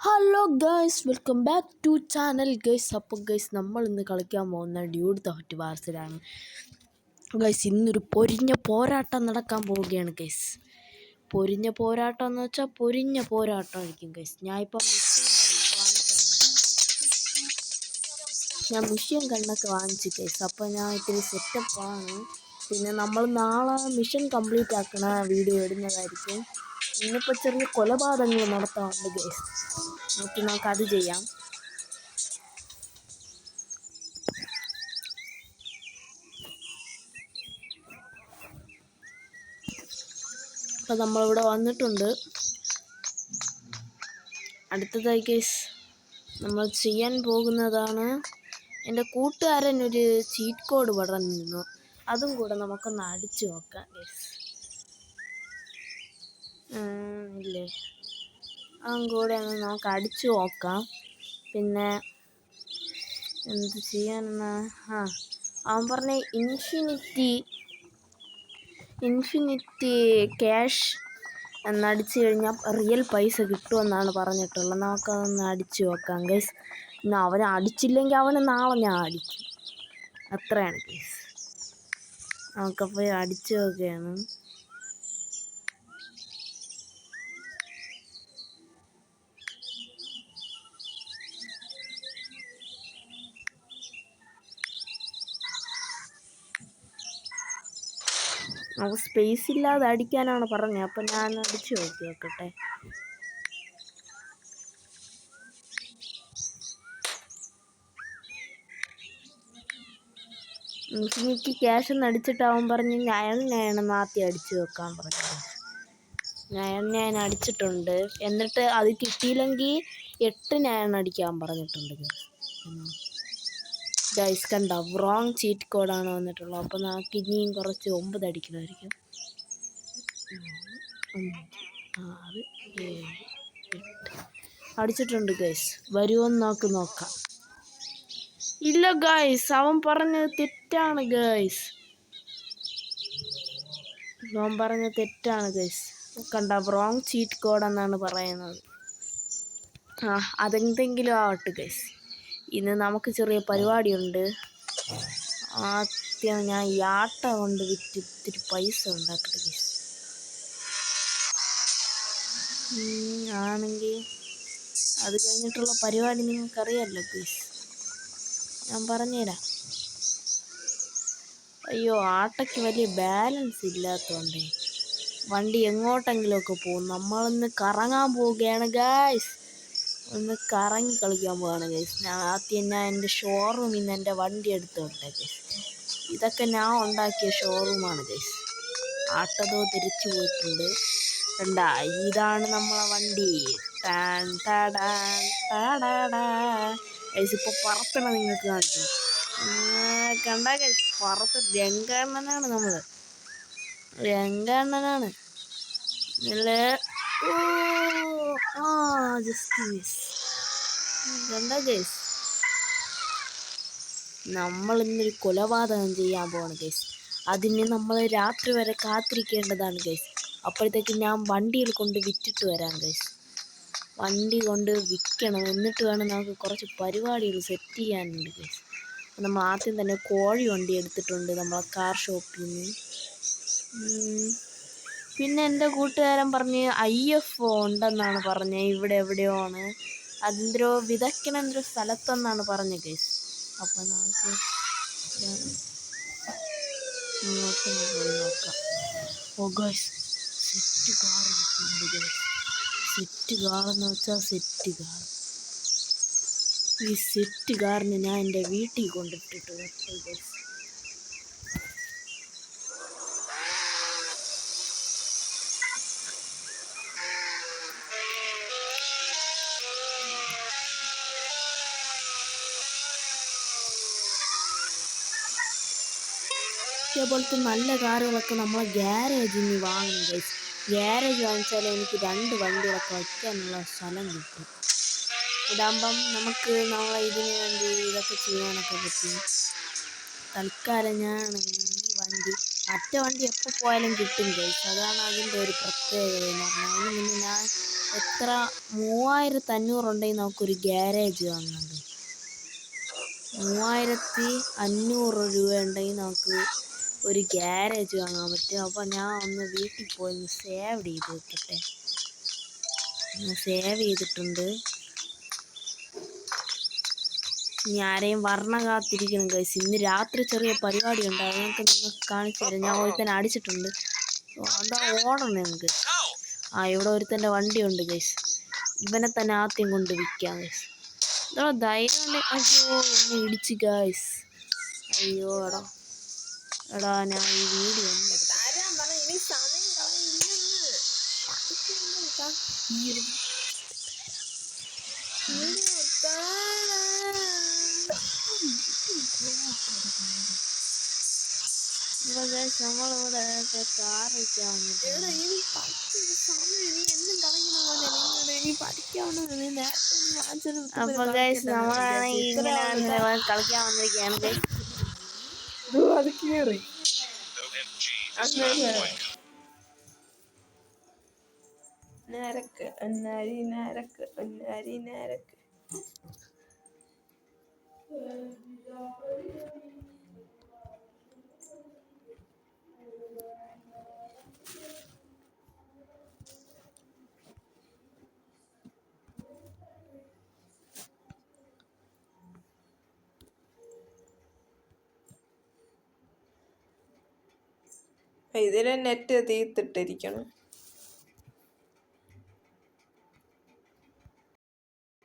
Hello guys, welcome back to channel guys. അപ്പോൾ guys, നമ്മൾ ഇന്ന് കളിക്കാൻ പോകുന്ന ഡ്യൂഡ് ദ ഹട്ട് വാർസിലാണ് ഗൈസ്. ഇന്നൊരു പൊരിഞ്ഞ പോരാട്ടം നടക്കാൻ പോവുകയാണ് ഗൈസ്. പൊരിഞ്ഞ പോരാട്ടം എന്ന് വെച്ചാൽ പൊരിഞ്ഞ പോരാട്ടമായിരിക്കും ഗൈസ്. ഞാൻ മിഷൻ കണ്ണൊക്കെ വാങ്ങിച്ചു ഗൈസ്. അപ്പോൾ ഞാൻ ഇത്തിരി സെറ്റപ്പാണ്. പിന്നെ നമ്മൾ നാളെ മിഷൻ കംപ്ലീറ്റ് ആക്കണ വീഡിയോ ഇടുന്നതായിരിക്കും. ഇന്നിപ്പോൾ ചെറിയ കൊലപാതകങ്ങൾ നടത്താറുണ്ട് ഗൈസ്. നമുക്കത് ചെയ്യാം. അപ്പോൾ നമ്മളിവിടെ വന്നിട്ടുണ്ട്. അടുത്തതായി ഗൈസ് നമ്മൾ ചെയ്യാൻ പോകുന്നതാണ്, എൻ്റെ കൂട്ടുകാരൻ ഒരു ചീറ്റ് കോഡ് പറഞ്ഞിരുന്നു, അതും കൂടെ നമുക്കൊന്ന് അടിച്ചു നോക്കാം ഗൈസ്. ഇല്ലേ, അതും കൂടെ ഒന്ന് നമുക്ക് അടിച്ചു നോക്കാം. പിന്നെ എന്ത് ചെയ്യാനെന്നാ, അവൻ പറഞ്ഞ ഇൻഫിനിറ്റി ക്യാഷ് എന്നടിച്ചു കഴിഞ്ഞാൽ റിയൽ പൈസ കിട്ടുമെന്നാണ് പറഞ്ഞിട്ടുള്ളത്. നമുക്കതൊന്ന് അടിച്ചു നോക്കാം ഗൈസ്. ഇന്ന് അവനെ അടിച്ചില്ലെങ്കിൽ അവനെ നാളെ ഞാൻ അടിക്കും, അത്രയാണ് ഗൈസ്. നമുക്കപ്പോൾ അടിച്ചു നോക്കുകയാണ്. നമുക്ക് സ്പേസ് ഇല്ലാതെ അടിക്കാനാണ് പറഞ്ഞത്. അപ്പം ഞാൻ അടിച്ചു നോക്കട്ടെ. ഇൻഫിനിറ്റി ക്യാഷ് എന്ന് അടിച്ചിട്ടാവും പറഞ്ഞ് ഞാൻ ആദ്യം അടിച്ചു വെക്കാൻ പറഞ്ഞു. ഞാൻ അടിച്ചിട്ടുണ്ട്. എന്നിട്ട് അത് കിട്ടിയില്ലെങ്കിൽ 8 അടിക്കാൻ പറഞ്ഞിട്ടുണ്ട് ഗൈസ്. കണ്ടോ, റോങ് ചീറ്റ് കോഡാണ് വന്നിട്ടുള്ളത്. അപ്പോൾ നമുക്ക് ഇനിയും കുറച്ച് 9 അടിക്കണമായിരിക്കും. 5, 6, 7, 8 അടിച്ചിട്ടുണ്ട് ഗൈസ്. വരുമോന്ന് നോക്കാം. ഇല്ല ഗൈസ്, അവൻ പറഞ്ഞത് തെറ്റാണ് ഗൈസ്. കണ്ട, റോങ് ചീറ്റ് കോഡ് എന്നാണ് പറയുന്നത്. അതെന്തെങ്കിലും ആവട്ടെ ഗൈസ്. ഇന്ന് നമുക്ക് ചെറിയ പരിപാടിയുണ്ട്. ആദ്യം ഞാൻ ഈ ആട്ട കൊണ്ട് വിറ്റ് ഇത്തിരി പൈസ ഉണ്ടാക്കട്ടെ ഗൈസ്. ആണെങ്കിൽ അത് കഴിഞ്ഞിട്ടുള്ള പരിപാടി നിങ്ങൾക്കറിയാമല്ലോ ഗൈസ്, ഞാൻ പറഞ്ഞുതരാം. അയ്യോ, ആട്ടയ്ക്ക് വലിയ ബാലൻസ് ഇല്ലാത്തതുകൊണ്ട് വണ്ടി എങ്ങോട്ടെങ്കിലുമൊക്കെ പോകും. നമ്മളൊന്ന് കറങ്ങാൻ പോവുകയാണ് ഗൈസ്. ഒന്ന് കറങ്ങി കളിക്കാൻ പോവാണ് ഗൈസ്. ഞാൻ എൻ്റെ ഷോറൂമിൽ നിന്ന് എൻ്റെ വണ്ടി എടുത്തോട്ടെ ഗൈസ്. ഇതൊക്കെ ഞാൻ ഉണ്ടാക്കിയ ഷോറൂമാണ് ഗൈസ്. ആട്ടതോ തിരിച്ചു പോയിട്ടുണ്ട്. കണ്ടാ, ഇതാണ് നമ്മളെ വണ്ടി. ഗൈസ്, ഇപ്പോൾ പറത്തണം നിങ്ങൾക്ക് കാണിച്ചു. കണ്ടാ ഗൈസ്, രംഗണ്ണനാണ് നമ്മൾ. കണ്ടാ ഗൈസ്, നമ്മൾ ഇന്നൊരു കൊലപാതകം ചെയ്യാൻ പോവാണ് ഗൈസ്. അതിന് നമ്മൾ രാത്രി വരെ കാത്തിരിക്കേണ്ടതാണ് ഗൈസ്. അപ്പോഴത്തേക്ക് ഞാൻ വണ്ടിയിൽ കൊണ്ട് വിറ്റിട്ട് വരാം ഗൈസ്. വണ്ടി കൊണ്ട് വിൽക്കണം, എന്നിട്ട് വേണം നമുക്ക് കുറച്ച് പരിപാടികൾ സെറ്റ് ചെയ്യാനുണ്ട് ഗൈസ്. നമ്മൾ ആദ്യം തന്നെ കോഴി വണ്ടി എടുത്തിട്ടുണ്ട് നമ്മളെ കാർ ഷോപ്പിൽ നിന്ന്. പിന്നെ എൻ്റെ കൂട്ടുകാരൻ പറഞ്ഞ് IF ഉണ്ടെന്നാണ് പറഞ്ഞത്. ഇവിടെ എവിടെയോ ആണ്, അതെന്തോ വിതയ്ക്കണ സ്ഥലത്തെന്നാണ് പറഞ്ഞത് ഗൈസ്. അപ്പം നമുക്ക് പോയി നോക്കാം. ഓ ഗൈസ്, സെറ്റ് കാർ കിട്ടുന്നുണ്ട് ഗൈസ്. സെറ്റ് കാറെന്ന് വെച്ചാൽ സെറ്റ് കാർ. ഈ സെറ്റ് കാറിന് ഞാൻ എൻ്റെ വീട്ടിൽ കൊണ്ടിട്ടിട്ട് വരട്ടെ ഗൈസ്. ഇതേപോലത്തെ നല്ല കാറുകളൊക്കെ നമ്മളെ ഗ്യാരേജിൽ നിന്ന് വാങ്ങണം ഗൈസ്. ഗ്യാരേജ് വാങ്ങിച്ചാൽ എനിക്ക് 2 വണ്ടികളൊക്കെ വയ്ക്കാനുള്ള സ്ഥലം കിട്ടും. ഇതാകുമ്പം നമുക്ക് നമ്മളെ ഇതിന് വേണ്ടി ഇതൊക്കെ ചെയ്യാനൊക്കെ പറ്റും. തൽക്കാലം ഞാൻ ഈ വണ്ടി മറ്റേ വണ്ടി എപ്പോൾ പോയാലും കിട്ടും ഗൈസ്. അതാണ് അതിൻ്റെ ഒരു പ്രത്യേകത എന്ന് പറഞ്ഞാൽ. അതിന് മുന്നേ ഞാൻ എത്ര 3500 ഉണ്ടെങ്കിൽ നമുക്കൊരു ഗ്യാരേജ് വാങ്ങുന്നുണ്ട്. 3500 രൂപ ഉണ്ടെങ്കിൽ നമുക്ക് ഒരു ഗ്യാരേജ് വാങ്ങാൻ പറ്റും. അപ്പോൾ ഞാൻ ഒന്ന് വീട്ടിൽ പോയി ഒന്ന് സേവ് ചെയ്ത് വെക്കട്ടെ. സേവ് ചെയ്തിട്ടുണ്ട്. ഇനി ആരെയും വർണ്ണ കാത്തിരിക്കണം ഗൈസ്. ഇന്ന് രാത്രി ചെറിയ പരിപാടി ഉണ്ട്, അത് നിങ്ങൾക്ക് കാണിച്ചു തരാം. ഞാൻ ഒരുത്തന്നെ അടിച്ചിട്ടുണ്ട്. എന്താ ഓടണം നിങ്ങൾക്ക്. ഇവിടെ ഒരുത്തൻ്റെ വണ്ടിയുണ്ട് ഗൈസ്. ഇവനെ തന്നെ ആദ്യം കൊണ്ട് വിൽക്കാം ഗൈസ്. എടാ ധൈര്യം ഉണ്ട്. അയ്യോ എന്നെ ഇടിച്ച് ഗൈസ്. അയ്യോ എടാ ഞാൻ ഈ വീഡിയോ ഒന്ന് നമ്മളിവിടെ കാർ വയ്ക്കാൻ വന്നിട്ടുണ്ട്. അപ്പൊ ഗൈസ് നമ്മളാണെങ്കിൽ ഇങ്ങനെ കളിക്കാൻ വന്നിരിക്കുകയാണ് ഗൈസ്. അത് കേറി നരക്ക് അന്നാരി നരക്ക് അന്നാരി നരക്ക്. ഇതിലെ നെറ്റ് തീർത്തിട്ടിരിക്കണം.